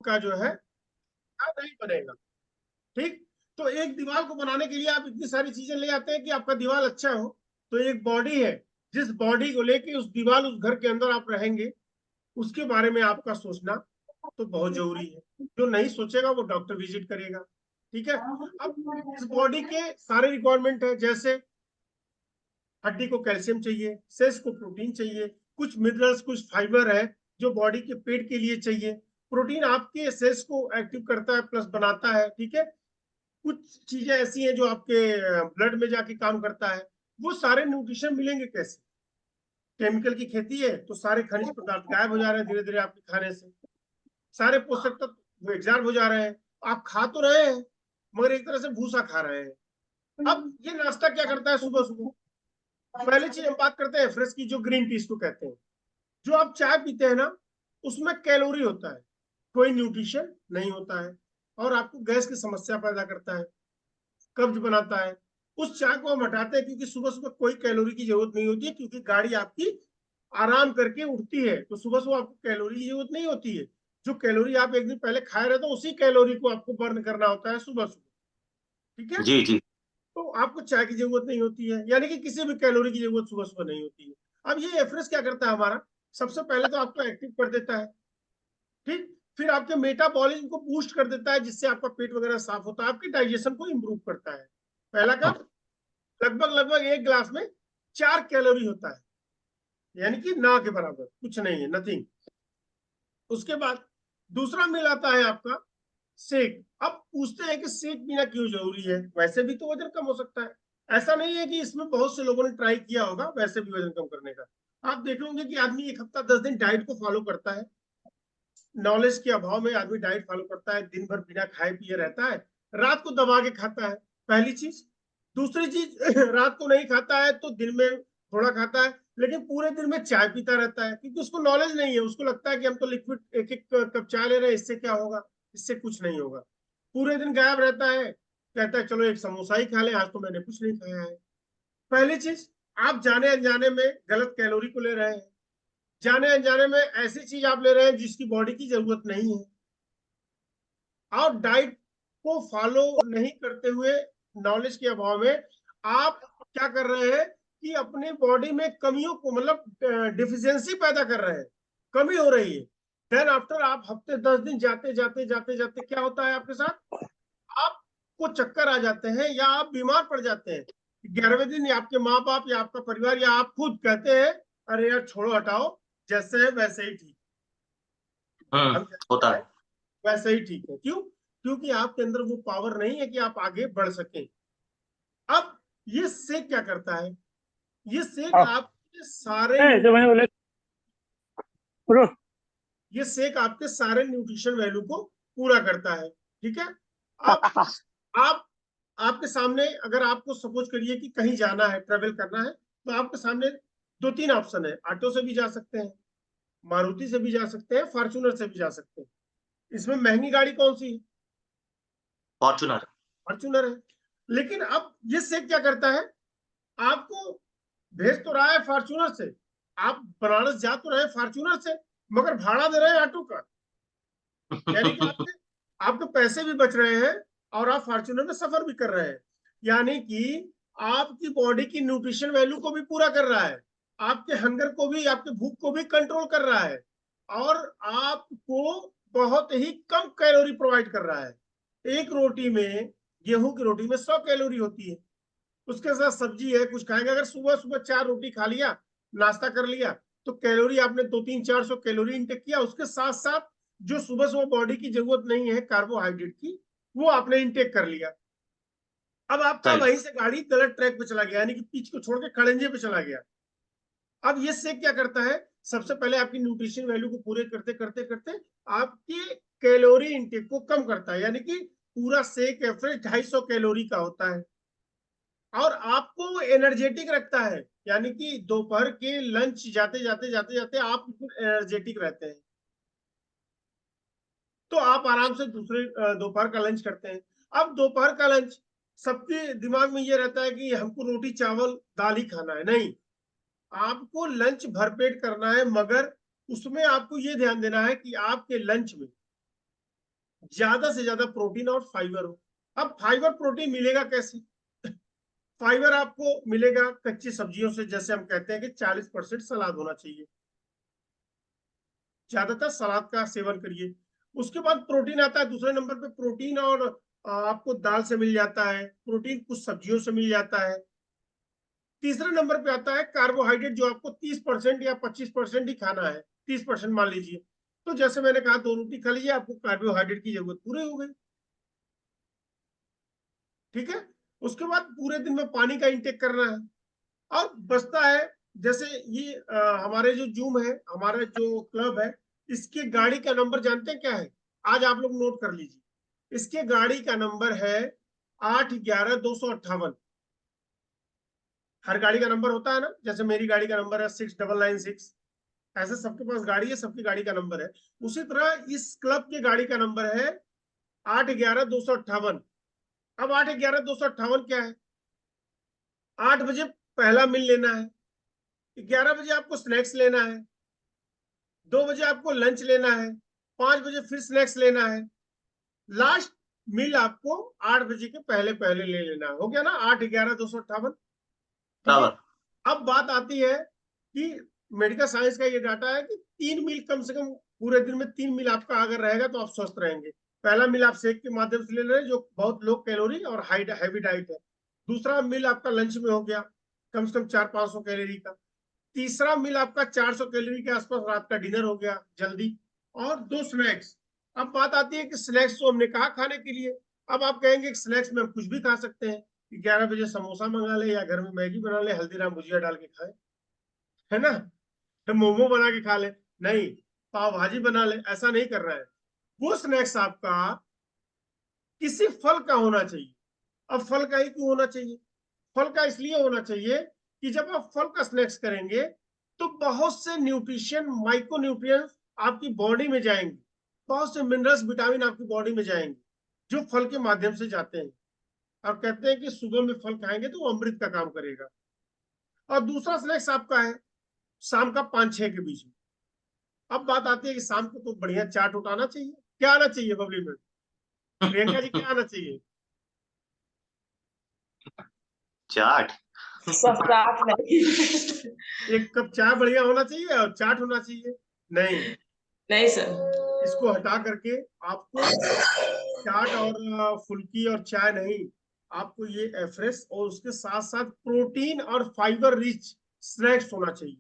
का जो है नहीं बनेगा। ठीक, तो एक दीवार को बनाने के लिए आप इतनी सारी चीजें ले आते हैं कि आपका दीवार अच्छा हो। तो एक बॉडी है, जिस बॉडी को लेके उस दीवार उस घर के अंदर आप रहेंगे, उसके बारे में आपका सोचना तो बहुत जरूरी है। जो नहीं सोचेगा वो डॉक्टर विजिट करेगा। ठीक है, अब इस बॉडी के सारे रिक्वायरमेंट है, जैसे हड्डी को कैल्शियम चाहिए, सेल्स को प्रोटीन चाहिए, कुछ मिनरल्स कुछ फाइबर है जो बॉडी के पेट के लिए चाहिए। प्रोटीन आपके सेल्स को एक्टिव करता है प्लस बनाता है। ठीक है, कुछ चीजें ऐसी हैं जो आपके ब्लड में जाके काम करता है। वो सारे न्यूट्रिशन मिलेंगे कैसे? केमिकल की खेती है तो सारे खनिज पदार्थ गायब हो जा रहे हैं धीरे धीरे आपके खाने से, सारे पोषक तत्व एग्जॉर्ब हो जा रहे हैं। आप खा तो रहे हैं मगर एक तरह से भूसा खा रहे हैं। अब ये नाश्ता क्या करता है सुबह सुबह? पहली चीज हम बात करते हैं फ्रेश की, जो ग्रीन टी इसको कहते हैं। जो आप चाय पीते हैं ना, उसमें कैलोरी होता है, कोई न्यूट्रिशन नहीं होता है, और आपको गैस की समस्या पैदा करता है, कब्ज बनाता है। उस चाय को हम हटाते हैं क्योंकि सुबह सुबह कोई कैलोरी की जरूरत नहीं होती है, क्योंकि गाड़ी आपकी आराम करके उठती है, तो सुबह सुबह आपको कैलोरी की जरूरत नहीं होती है। जो कैलोरी आप एक दिन पहले खाए रहे तो उसी कैलोरी को आपको बर्न करना होता है सुबह सुबह। ठीक है, जी जी। तो आपको चाय की जरूरत नहीं होती है, यानी कि किसी भी कैलोरी की जरूरत सुबह सुबह नहीं होती है। अब ये एफरेस क्या करता है हमारा? सबसे पहले तो आपको एक्टिव कर देता है। ठीक, फिर आपके मेटाबॉलिज्म को बूस्ट कर देता है, जिससे आपका पेट वगैरह साफ होता है, आपके डाइजेशन को इंप्रूव करता है। पहला काम, लगभग लगभग एक गिलास में 4 कैलोरी होता है, यानी कि ना के बराबर कुछ नहीं है, नथिंग। उसके बाद दूसरा मिल आता है आपका सेक। अब पूछते हैं कि सेक पीना क्यों जरूरी है? वैसे भी तो वजन कम हो सकता है। ऐसा नहीं है कि इसमें बहुत से लोगों ने ट्राई किया होगा वैसे भी वजन कम करने का। आप देख लोगे कि आदमी एक हफ्ता 10 दिन डाइट को फॉलो करता है, नॉलेज के अभाव में आदमी डाइट फॉलो करता है, दिन भर बिना खाए पिए रहता है, रात को दबा के खाता है, पहली चीज। दूसरी चीज रात को नहीं खाता है तो दिन में थोड़ा खाता है, लेकिन पूरे दिन में चाय पीता रहता है, क्योंकि उसको नॉलेज नहीं है। उसको लगता है कि हम तो लिक्विड एक एक कप चाय ले रहे हैं, इससे क्या होगा? इससे कुछ नहीं होगा। पूरे दिन गायब रहता है, कहता है चलो एक समोसा ही खा ले, आज तो मैंने कुछ नहीं खाया है। पहली चीज, आप जाने अनजाने में गलत कैलोरी को ले रहे हैं, जाने अनजाने में ऐसी चीज आप ले रहे हैं जिसकी बॉडी की जरूरत नहीं है, और डाइट को फॉलो नहीं करते हुए, नॉलेज के अभाव में आप क्या कर रहे हैं कि अपनी बॉडी में कमियों को, मतलब डिफिशियंसी पैदा कर रहे हैं, कमी हो रही है। देन आफ्टर आप हफ्ते 10 दिन जाते जाते जाते जाते क्या होता है आपके साथ? आपको चक्कर आ जाते हैं या आप बीमार पड़ जाते हैं। 11वें दिन या आपके माँ बाप या आपका परिवार या आप खुद कहते हैं अरे यार छोड़ो हटाओ, जैसे है वैसे ही ठीक। हम कहते होता हैं है। वैसे ही ठीक है। क्यों? क्योंकि आपके अंदर वो पावर नहीं है कि आप आगे बढ़ सकें। अब ये सेक क्या करता है? ये सेक हाँ, आपके सारे जो मैंने बोले ब्रो। ये सेक आपके सारे न्यूट्रिशन वैल्यू को पूरा करता है। ठीक है, अब आप आपके सामने, अगर आपको सपोज करिए कि कहीं जाना है, ट्रेवल करना है, तो आपके सामने 2-3 ऑप्शन है। ऑटो से भी जा सकते हैं, मारुति से भी जा सकते हैं, फॉर्च्यूनर से भी जा सकते हैं। इसमें महंगी गाड़ी कौन सी है? फॉर्चुनर। फॉर्च्यूनर है। लेकिन अब ये सेक क्या करता है? आपको भेज तो रहा है फॉर्च्यूनर से, आप बनारस जा तो रहे हैं फॉर्च्यूनर से, मगर भाड़ा दे रहे हैं ऑटो का। यानी कि आपके आपके पैसे भी बच रहे हैं और आप फॉर्च्यूनर में सफर भी कर रहे हैं। यानी कि आपकी बॉडी की न्यूट्रिशन वैल्यू को भी पूरा कर रहा है, आपके हंगर को भी, आपके भूख को भी कंट्रोल कर रहा है, और आपको बहुत ही कम कैलोरी प्रोवाइड कर रहा है। एक रोटी में, गेहूं की रोटी में 100 कैलोरी होती है, उसके साथ सब्जी है, कुछ खाएंगे। अगर सुबह सुबह 4 रोटी खा लिया, नाश्ता कर लिया, तो कैलोरी आपने 200-300-400 कैलोरी इंटेक किया। उसके साथ साथ जो सुबह सुबह बॉडी की जरूरत नहीं है कार्बोहाइड्रेट की, वो आपने इंटेक कर लिया। अब आपका सही। वहीं से गाड़ी गलत ट्रैक पे चला गया, यानी कि पिच को छोड़ के खड़ंजे पे चला गया। अब ये सेक क्या करता है? सबसे पहले आपकी न्यूट्रिशन वैल्यू को पूरे करते करते करते आपकी कैलोरी इंटेक को कम करता है, यानी कि पूरा सेक एवरेज 250 कैलोरी का होता है, और आपको एनर्जेटिक रखता है। यानी कि दोपहर के लंच जाते जाते जाते जाते आप एनर्जेटिक रहते हैं, तो आप आराम से दूसरे दोपहर का लंच करते हैं। अब दोपहर का लंच, सबके दिमाग में ये रहता है कि हमको रोटी चावल दाल ही खाना है। नहीं, आपको लंच भरपेट करना है, मगर उसमें आपको ये ध्यान देना है कि आपके लंच में ज्यादा से ज्यादा प्रोटीन और फाइबर हो। अब फाइबर प्रोटीन मिलेगा कैसे? फाइबर आपको मिलेगा कच्ची सब्जियों से, जैसे हम कहते हैं कि 40% सलाद होना चाहिए, ज्यादातर सलाद का सेवन करिए। उसके बाद प्रोटीन आता है दूसरे नंबर पे, प्रोटीन और आपको दाल से मिल जाता है, प्रोटीन कुछ सब्जियों से मिल जाता है। तीसरे नंबर पे आता है कार्बोहाइड्रेट, जो आपको 30% या 25% ही खाना है, 30% मान लीजिए। तो जैसे मैंने कहा 2 रोटी खा लीजिए, आपको कार्बोहाइड्रेट की जरूरत पूरी हो गई। ठीक है। उसके बाद पूरे दिन में पानी का इंटेक करना है। और बचता है, जैसे ये हमारे जो जूम है, हमारा जो क्लब है, इसके गाड़ी का नंबर जानते हैं क्या है? आज आप लोग नोट कर लीजिए। इसके गाड़ी का नंबर है 811-258। हर गाड़ी का नंबर होता है ना, जैसे मेरी गाड़ी का नंबर है 6996, ऐसे सबके पास गाड़ी है, सबकी गाड़ी का नंबर है। उसी तरह इस क्लब की गाड़ी का नंबर है 811-258। अब 811-258 क्या है? 8 बजे पहला मील लेना है, 11 बजे आपको स्नैक्स लेना है, 2 बजे आपको लंच लेना है, 5 बजे फिर स्नैक्स लेना है, लास्ट मील आपको 8 बजे के पहले पहले ले लेना है। हो गया ना 811-258। ठीक है। बराबर। अब बात आती है कि मेडिकल साइंस का ये डाटा है कि 3 मील कम से कम पूरे दिन में, 3 मील आपका अगर रहेगा तो आप स्वस्थ रहेंगे। पहला मील आप शेक के माध्यम से ले रहे हैं, जो बहुत लो कैलोरी और हाई हैवी डाइट है। दूसरा मील आपका लंच में हो गया, कम से कम 400-500 कैलोरी का। तीसरा मील आपका 400 कैलोरी के आसपास रात का डिनर हो गया जल्दी, और 2 स्नैक्स। अब बात आती है कि स्नैक्स तो हमने कहा खाने के लिए। अब आप कहेंगे कि स्नैक्स में हम कुछ भी खा सकते हैं, 11 बजे समोसा मंगा ले, या घर में मैगी बना ले, हल्दीराम भुजिया डाल के खाए, है ना, तो मोमो बना के खा ले, नहीं पाव भाजी बना ले, ऐसा नहीं कर रहा है। वो स्नैक्स आपका किसी फल का होना चाहिए। अब फल का ही क्यों होना चाहिए? फल का इसलिए होना चाहिए कि जब आप फल का स्नैक्स करेंगे तो बहुत से न्यूट्रिशन, माइक्रो न्यूट्रिएंट्स आपकी बॉडी में जाएंगे, बहुत से मिनरल्स, विटामिन आपकी बॉडी में जाएंगे, जो फल के माध्यम से जाते हैं। और कहते हैं कि सुबह में फल खाएंगे तो वो अमृत का काम करेगा। और दूसरा स्नैक्स आपका है शाम का 5-6 के बीच में। अब बात आती है कि शाम को तो बढ़िया चाट उठाना चाहिए। क्या आना चाहिए बबली में? प्रियंका जी क्या आना चाहिए? चाट। चाट नहीं। एक कप चाय बढ़िया होना चाहिए और चाट होना चाहिए? नहीं, नहीं सर। इसको हटा करके आपको चाट और फुल्की और चाय नहीं, आपको ये एफ्रेश और उसके साथ साथ प्रोटीन और फाइबर रिच स्नैक्स होना चाहिए।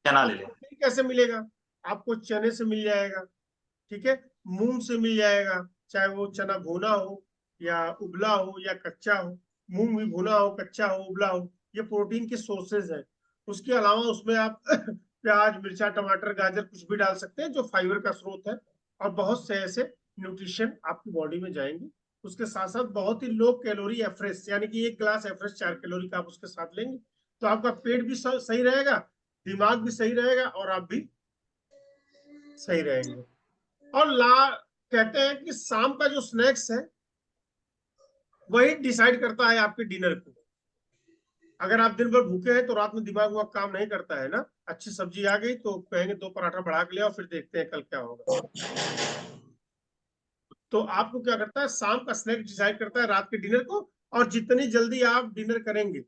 चना और ले ले। प्रोटीन कैसे मिलेगा? आपको चने से मिल जाएगा, ठीक है, मूंग से मिल जाएगा, चाहे वो चना भुना हो या उबला हो या कच्चा हो, मूंग भी भुना हो, कच्चा हो, उबला हो, ये प्रोटीन के सोर्सेज है। उसके अलावा उसमें आप प्याज, मिर्चा, टमाटर, गाजर कुछ भी डाल सकते हैं, जो फाइबर का स्रोत है, और बहुत से ऐसे न्यूट्रिशन आपकी बॉडी में जाएंगे। उसके साथ साथ बहुत ही लो कैलोरी एफ्रेश, यानी कि 1 ग्लास एफ्रेश 4 कैलोरी का आप उसके साथ लेंगे, तो आपका पेट भी सही रहेगा, दिमाग भी सही रहेगा, और आप भी सही रहेंगे। और कहते हैं कि शाम का जो स्नैक्स है वही डिसाइड करता है आपके डिनर को। अगर आप दिन भर भूखे हैं तो रात में दिमाग वह काम नहीं करता है ना, अच्छी सब्जी आ गई तो कहेंगे 2 पराठा बढ़ा के ले और फिर देखते हैं कल क्या होगा। तो आपको क्या करता है, शाम का स्नैक डिसाइड करता है रात के डिनर को। और जितनी जल्दी आप डिनर करेंगे,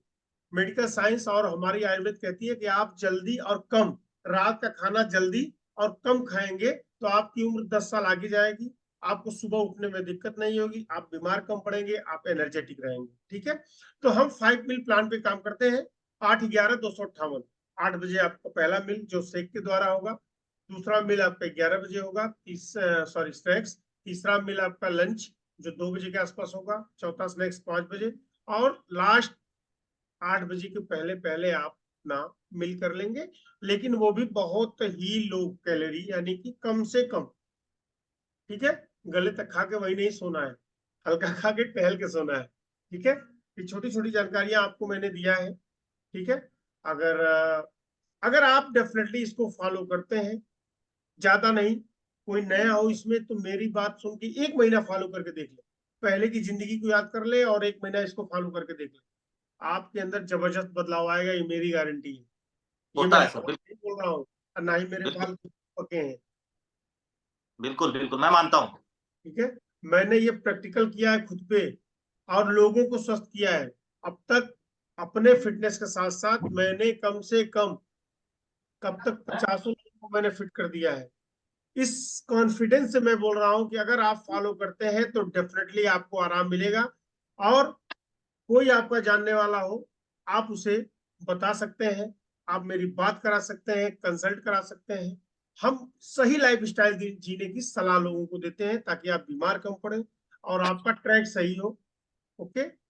मेडिकल साइंस और हमारी आयुर्वेद कहती है कि आप जल्दी और कम, रात का खाना जल्दी और कम खाएंगे तो आपकी उम्र 10 साल आगे जाएगी, आपको सुबह उठने में दिक्कत नहीं होगी, आप बीमार कम पड़ेंगे, आप एनर्जेटिक रहेंगे। ठीक है। तो हम 5 मील प्लान पे काम करते हैं। 8-11-258, 8 बजे आपका पहला मील जो शेक के द्वारा होगा, दूसरा मील आपका 11 बजे होगा, स्नैक्स, तीसरा मील आपका लंच जो 2 बजे के आसपास होगा, चौथा स्नैक्स 5 बजे, और लास्ट 8 बजे के पहले पहले आप ना मिल कर लेंगे, लेकिन वो भी बहुत ही लो कैलोरी, यानी कि कम से कम। ठीक है। गले तक खा के वही नहीं सोना है, हल्का खा के टहल के सोना है। ठीक है। ये छोटी छोटी जानकारियां आपको मैंने दिया है। ठीक है। अगर अगर आप डेफिनेटली इसको फॉलो करते हैं, ज्यादा नहीं, कोई नया हो इसमें तो मेरी बात सुन के 1 महीना फॉलो करके देख ले, पहले की जिंदगी को याद कर ले और 1 महीना इसको फॉलो करके देख ले, आपके अंदर जबरदस्त बदलाव आएगा, ये मेरी गारंटी है। ये होता मैं है सर, नहीं बोल रहा हूँ, और ना ही मेरे बिल्कुल बाल पके हैं। बिल्कुल बिल्कुल मैं मानता हूँ। ठीक है, मैंने ये प्रैक्टिकल किया है खुद पे और लोगों को स्वस्थ किया है। अब तक अपने फिटनेस के साथ साथ मैंने कम से कम कब तक 50 लोगों को मैंने फिट कर दिया है। इस कॉन्फिडेंस से मैं बोल रहा हूं कि अगर आप फॉलो करते हैं तो डेफिनेटली आपको आराम मिलेगा। और कोई आपका जानने वाला हो, आप उसे बता सकते हैं, आप मेरी बात करा सकते हैं, कंसल्ट करा सकते हैं। हम सही लाइफ स्टाइल जीने की सलाह लोगों को देते हैं ताकि आप बीमार कम पड़े और आपका ट्रैक सही हो। ओके।